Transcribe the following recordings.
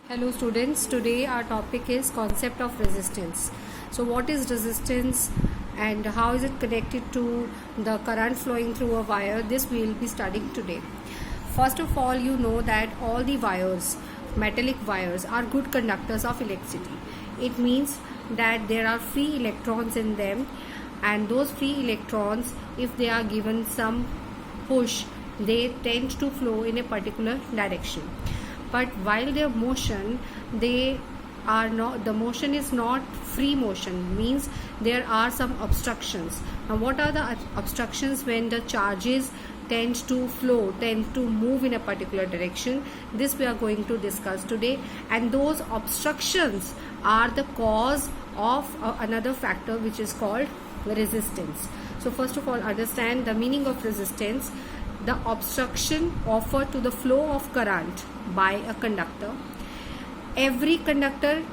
Hello students, today our topic is concept of resistance. So what is resistance and how is it connected to the current flowing through a wire? This we will be studying today. First of all, you know that all the wires, metallic wires, are good conductors of electricity. It means that there are free electrons in them, and those free electrons, if they are given some push, they tend to flow in a particular direction. But while their motion, they are not, the motion is not free motion, means there are some obstructions. Now what are the obstructions? When the charges tend to flow, tend to move in a particular direction, this we are going to discuss today, and those obstructions are the cause of another factor which is called resistance. So first of all, understand the meaning of resistance. The obstruction offered to the flow of current by a conductor. Every conductor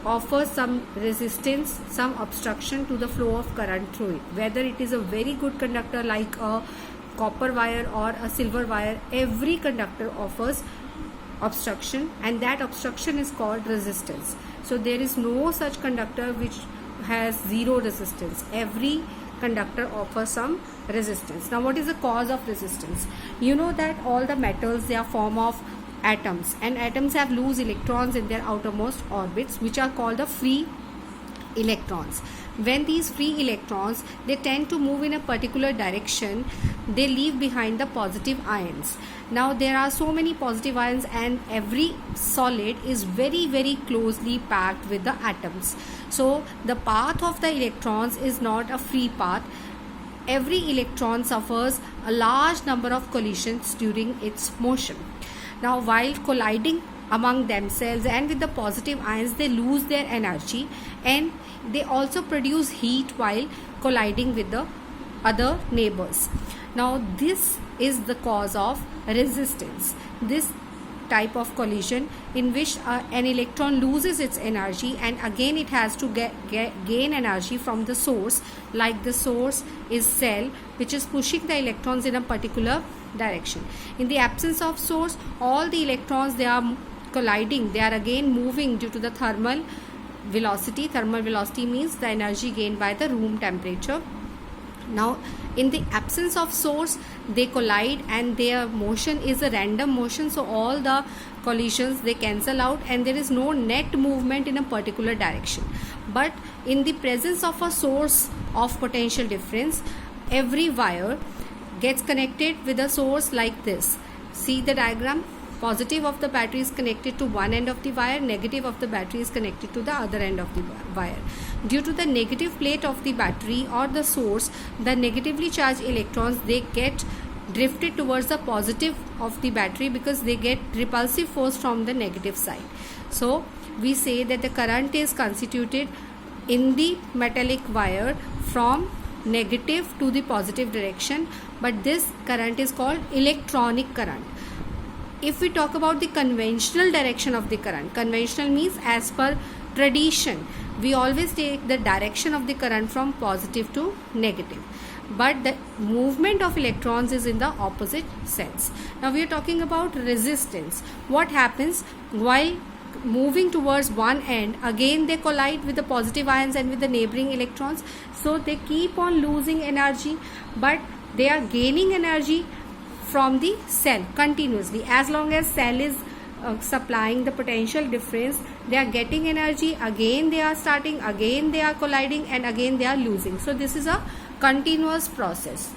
offers some resistance, some obstruction to the flow of current through it. Whether it is a very good conductor like a copper wire or a silver wire, every conductor offers obstruction, and that obstruction is called resistance. So there is no such conductor which has zero resistance. Every conductor offers some resistance. Now what is the cause of resistance? You know that all the metals, they are form of atoms, and atoms have loose electrons in their outermost orbits, which are called the free electrons. When these free electrons, they tend to move in a particular direction, they leave behind the positive ions. Now there are so many positive ions, and every solid is very closely packed with the atoms. So the path of the electrons is not a free path. Every electron suffers a large number of collisions during its motion. Now while colliding among themselves and with the positive ions, they lose their energy, and they also produce heat while colliding with the other neighbors. Now this is the cause of resistance. This type of collision in which an electron loses its energy, and again it has to gain energy from the source, like the source is cell, which is pushing the electrons in a particular direction. In the absence of source, all the electrons, they are colliding, they are again moving due to the thermal velocity. Thermal velocity means the energy gained by the room temperature. Now in the absence of source, they collide, and their motion is a random motion, so all the collisions, they cancel out, and there is no net movement in a particular direction. But in the presence of a source of potential difference, every wire gets connected with a source like this. See the diagram. Positive of the battery is connected to one end of the wire, negative of the battery is connected to the other end of the wire. Due to the negative plate of the battery or the source, the negatively charged electrons, they get drifted towards the positive of the battery because they get repulsive force from the negative side. So we say that the current is constituted in the metallic wire from negative to the positive direction, but this current is called electronic current. If we talk about the conventional direction of the current, conventional means as per tradition, we always take the direction of the current from positive to negative, but the movement of electrons is in the opposite sense. Now we are talking about resistance. What happens while moving towards one end? Again they collide with the positive ions and with the neighboring electrons, so they keep on losing energy, but they are gaining energy from the cell continuously. As long as cell is supplying the potential difference, they are getting energy, again they are starting, again they are colliding, and again they are losing. So this is a continuous process.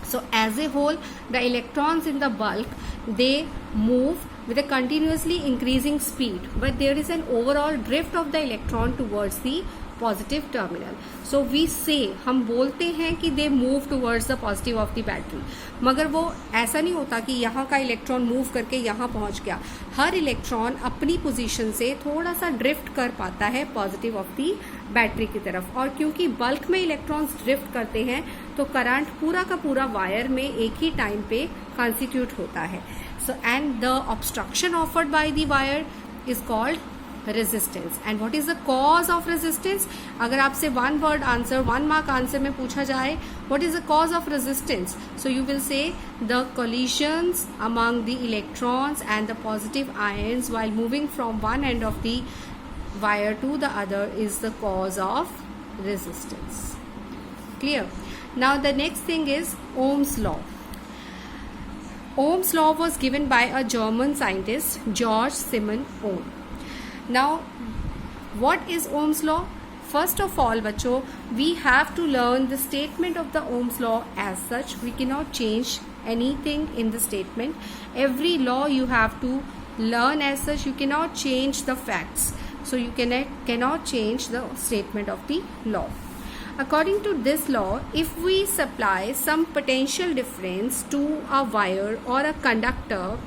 So as a whole, the electrons in the bulk, they move with a continuously increasing speed, but there is an overall drift of the electron towards the positive terminal. So we say, हम बोलते हैं कि they move towards the positive of the battery, मगर वो ऐसा नहीं होता कि यहाँ का इलेक्ट्रॉन मूव करके यहाँ पहुँच गया. हर इलेक्ट्रॉन अपनी पोजीशन से थोड़ा सा ड्रिफ्ट कर पाता है पॉजिटिव ऑफ द बैटरी की तरफ, और क्योंकि बल्क में इलेक्ट्रॉन्स ड्रिफ्ट करते हैं तो करंट पूरा का पूरा वायर में एक ही टाइम पे कॉन्स्टिट्यूट होता है. So and the obstruction offered by the wire is called resistance. And what is the cause of resistance? अगर आपसे one word answer, 1 mark answer में पूछा जाए what is the cause of resistance, so you will say the collisions among the electrons and the positive ions while moving from one end of the wire to the other is the cause of resistance. Clear? Now the next thing is Ohm's law. Ohm's law was given by a German scientist, George Simon Ohm. Now what is Ohm's law? First of all बच्चों, we have to learn the statement of the Ohm's law as such. We cannot change anything in the statement. Every law you have to learn as such. You cannot change the facts, so you cannot change the statement of the law. According to this law, if we supply some potential difference to a wire or a conductor,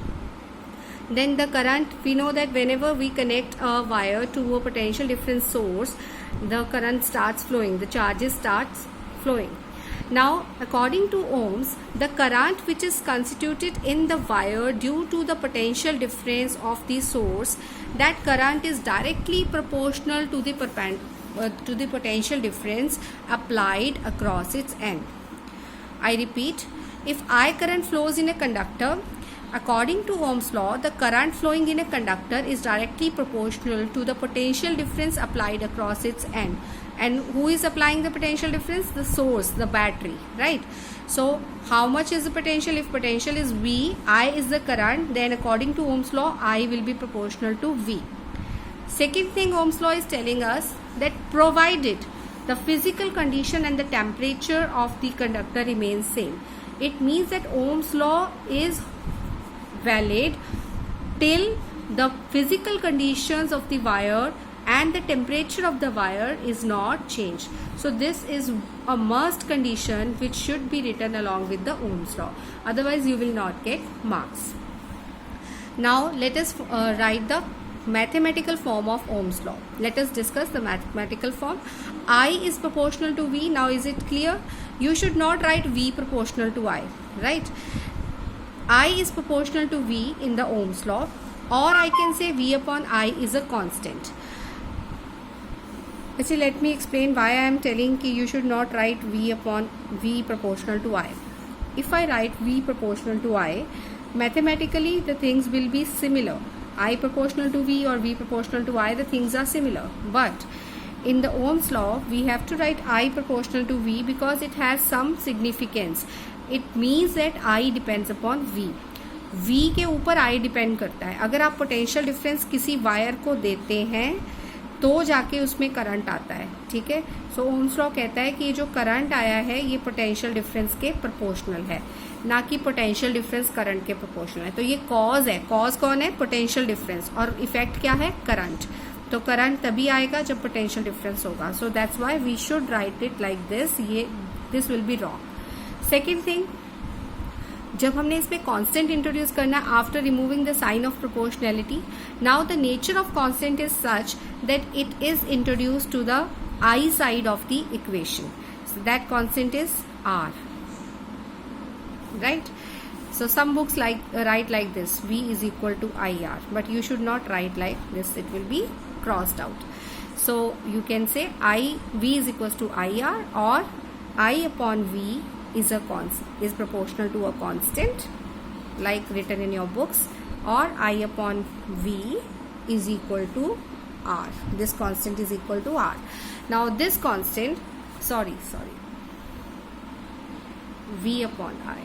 then the current, we know that whenever we connect a wire to a potential difference source, the current starts flowing, the charges starts flowing. Now, according to Ohms, the current which is constituted in the wire due to the potential difference of the source, that current is directly proportional to the potential difference applied across its end. I repeat, if I current flows in a conductor, according to Ohm's law, the current flowing in a conductor is directly proportional to the potential difference applied across its end. And who is applying the potential difference? The source, the battery, right? So how much is the potential? If potential is V, I is the current, then according to Ohm's law, I will be proportional to V. Second thing Ohm's law is telling us that provided the physical condition and the temperature of the conductor remains same, it means that Ohm's law is valid till the physical conditions of the wire and the temperature of the wire is not changed. So this is a must condition which should be written along with the Ohm's law, otherwise you will not get marks. Now let us write the mathematical form of Ohm's law. Let us discuss the mathematical form. I is proportional to V. Now is it clear? You should not write V proportional to I, right? I is proportional to V in the Ohm's law, or I can say V upon I is a constant. Actually, let me explain why I am telling कि you should not write V upon V proportional to I. If I write V proportional to I, mathematically the things will be similar. I proportional to V or V proportional to I, the things are similar. But in the Ohm's law, we have to write I proportional to V because it has some significance. It means that I depends upon V. V के ऊपर I depend करता है. अगर आप potential difference किसी wire को देते हैं तो जाके उसमें करंट आता है, ठीक है. सो ओम्स लॉ कहता है कि ये जो करंट आया है ये पोटेंशियल डिफरेंस के प्रोपोर्शनल है, ना कि पोटेंशियल डिफरेंस करंट के प्रोपोर्शनल है. तो ये कॉज है. कॉज कौन है? Potential difference. और इफेक्ट क्या है? करंट. तो करंट तभी आएगा जब पोटेंशियल डिफरेंस होगा. So that's why we should write it like this. ये this will be wrong. Second thing, जब हमने इसमें कांस्टेंट इंट्रोड्यूस करना after removing the sign of proportionality, now the nature of constant is such that it is introduce to the I side of the equation. So that constant is R, right? So some books write like this, V is equal to IR, but you should not write like this, it will be crossed out. So you can say V is equals to IR, or I upon V is proportional to a constant like written in your books, or I upon V is equal to R. This constant is equal to R. Now this constant, sorry, V upon I,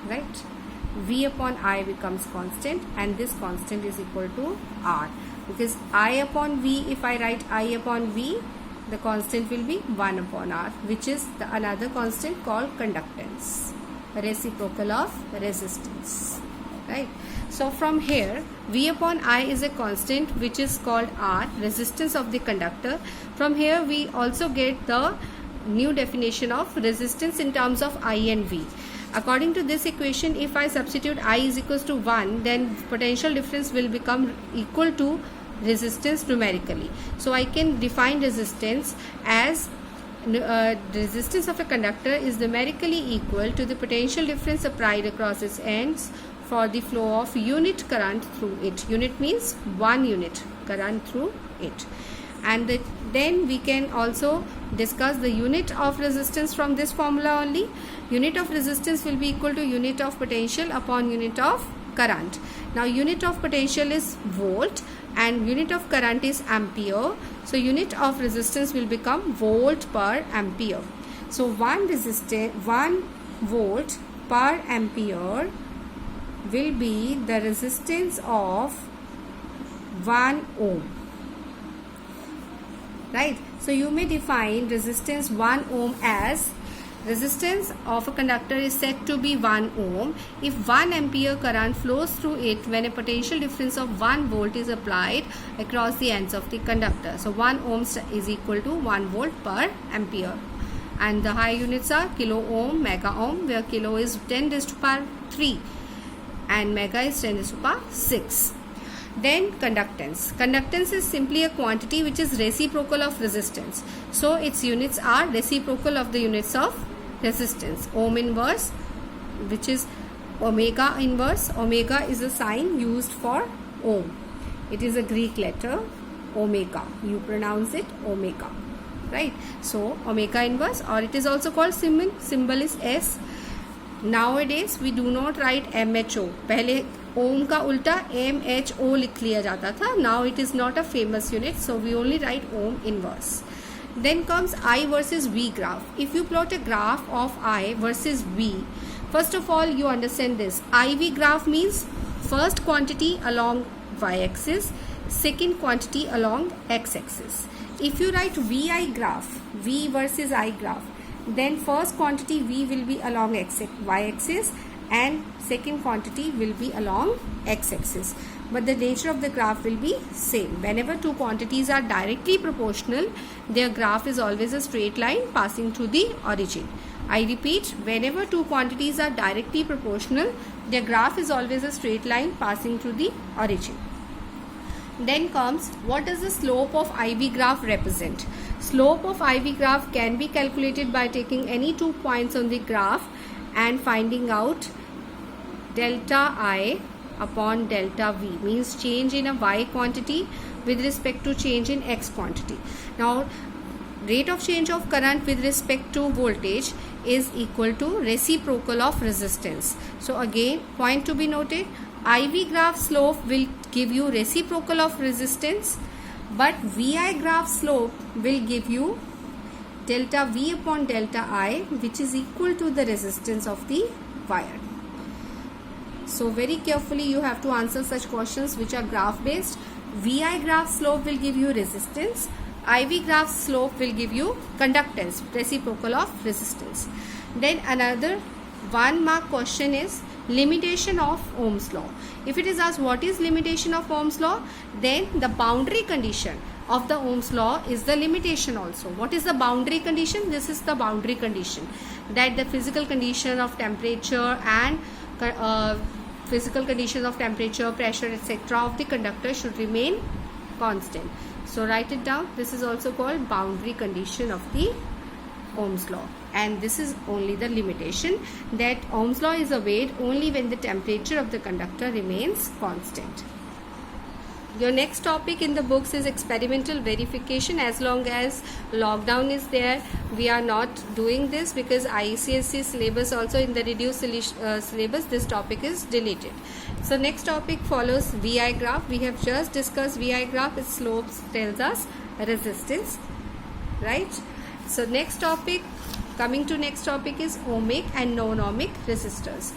right? V upon I becomes constant, and this constant is equal to R, because I upon V, if I write I upon V, the constant will be 1 upon R, which is another constant called conductance, reciprocal of resistance, right? So from here, V upon I is a constant which is called R, resistance of the conductor. From here we also get the new definition of resistance in terms of I and V. According to this equation, if I substitute I is equals to 1, then potential difference will become equal to resistance numerically. So I can define resistance as resistance of a conductor is numerically equal to the potential difference applied across its ends for the flow of unit current through it. Unit means 1 unit current through it. And then we can also discuss the unit of resistance from this formula only. Unit of resistance will be equal to unit of potential upon unit of current. Now unit of potential is volt and unit of current is ampere. So unit of resistance will become volt per ampere. So 1 volt per ampere will be the resistance of 1 ohm. Right? So you may define resistance 1 ohm as resistance of a conductor is said to be 1 ohm if 1 ampere current flows through it when a potential difference of 1 volt is applied across the ends of the conductor. So 1 ohm is equal to 1 volt per ampere. And the high units are kilo ohm, mega ohm, where kilo is 10 raised to power 3 and mega is 10 raised to power 6. Then conductance. Conductance is simply a quantity which is reciprocal of resistance. So its units are reciprocal of the units of resistance. Ohm inverse, which is omega inverse. Omega is a sign used for ohm. It is a Greek letter omega. You pronounce it omega. Right? So omega inverse, or it is also called symbol is S. Nowadays we do not write MHO. पहले ओम का उल्टा MHO लिख लिया जाता था. Now it is not a famous unit, so we only write ohm inverse. Then comes I versus V graph. If you plot a graph of I versus V, first of all you understand this. IV graph means first quantity along y-axis, second quantity along x-axis. If you write VI graph, V versus I graph, then first quantity V will be along y-axis and second quantity will be along x-axis. But the nature of the graph will be same. Whenever two quantities are directly proportional, their graph is always a straight line passing through the origin. I repeat, whenever two quantities are directly proportional, their graph is always a straight line passing through the origin. Then comes, what does the slope of IV graph represent? Slope of IV graph can be calculated by taking any 2 points on the graph and finding out delta I upon delta V, means change in a Y quantity with respect to change in X quantity. Now rate of change of current with respect to voltage is equal to reciprocal of resistance. So again, point to be noted, IV graph slope will give you reciprocal of resistance, but VI graph slope will give you delta V upon delta I, which is equal to the resistance of the wire. So very carefully you have to answer such questions which are graph based. VI graph slope will give you resistance, IV graph slope will give you conductance, reciprocal of resistance. Then another 1 mark question is limitation of Ohm's law. If it is asked what is limitation of Ohm's law, then the boundary condition of the Ohm's law is the limitation also. What is the boundary condition? This is the boundary condition, that the physical condition of temperature and physical conditions of temperature, pressure, etc. of the conductor should remain constant. So write it down. This is also called boundary condition of the Ohm's law, and this is only the limitation, that Ohm's law is obeyed only when the temperature of the conductor remains constant. Your next topic in the books is experimental verification. As long as lockdown is there, we are not doing this because ICSE syllabus also in the reduced syllabus this topic is deleted. So next topic follows VI graph. We have just discussed VI graph. Its slopes tells us resistance, right? So next topic, coming to next topic is ohmic and non-ohmic resistors.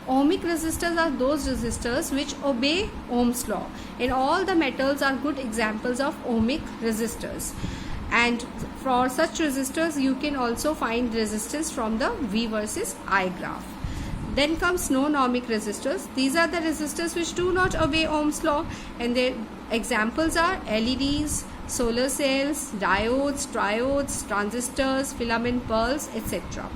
Ohmic resistors are those resistors which obey Ohm's law, and all the metals are good examples of ohmic resistors. And for such resistors you can also find resistance from the V versus I graph. Then comes non-ohmic resistors. These are the resistors which do not obey Ohm's law, and their examples are LEDs, solar cells, diodes, triodes, transistors, filament bulbs, etc.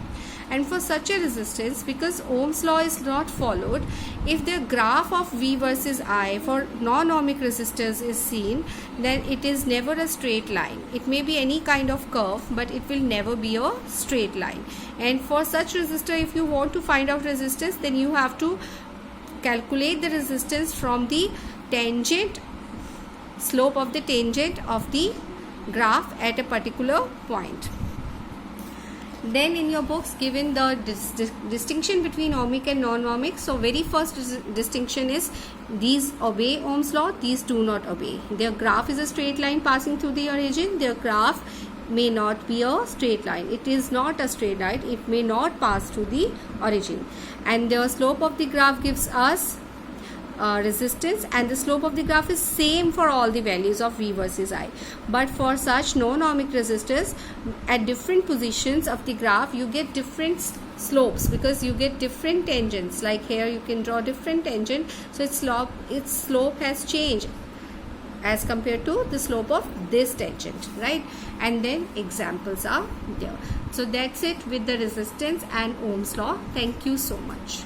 And for such a resistance, because Ohm's law is not followed, if the graph of V versus I for non-ohmic resistors is seen, then it is never a straight line. It may be any kind of curve, but it will never be a straight line. And for such resistor, if you want to find out resistance, then you have to calculate the resistance from the tangent, slope of the tangent of the graph at a particular point. Then in your books given the distinction between ohmic and non-ohmic. So very first distinction is these obey Ohm's law, these do not obey. Their graph is a straight line passing through the origin. Their graph may not be a straight line. It is not a straight line. It may not pass through the origin. And the slope of the graph gives us resistance, and the slope of the graph is same for all the values of V versus I. But for such non-ohmic resistors, at different positions of the graph you get different slopes, because you get different tangents. Like here you can draw different tangent, so its slope has changed as compared to the slope of this tangent, right? And then examples are there. So that's it with the resistance and Ohm's law. Thank you so much.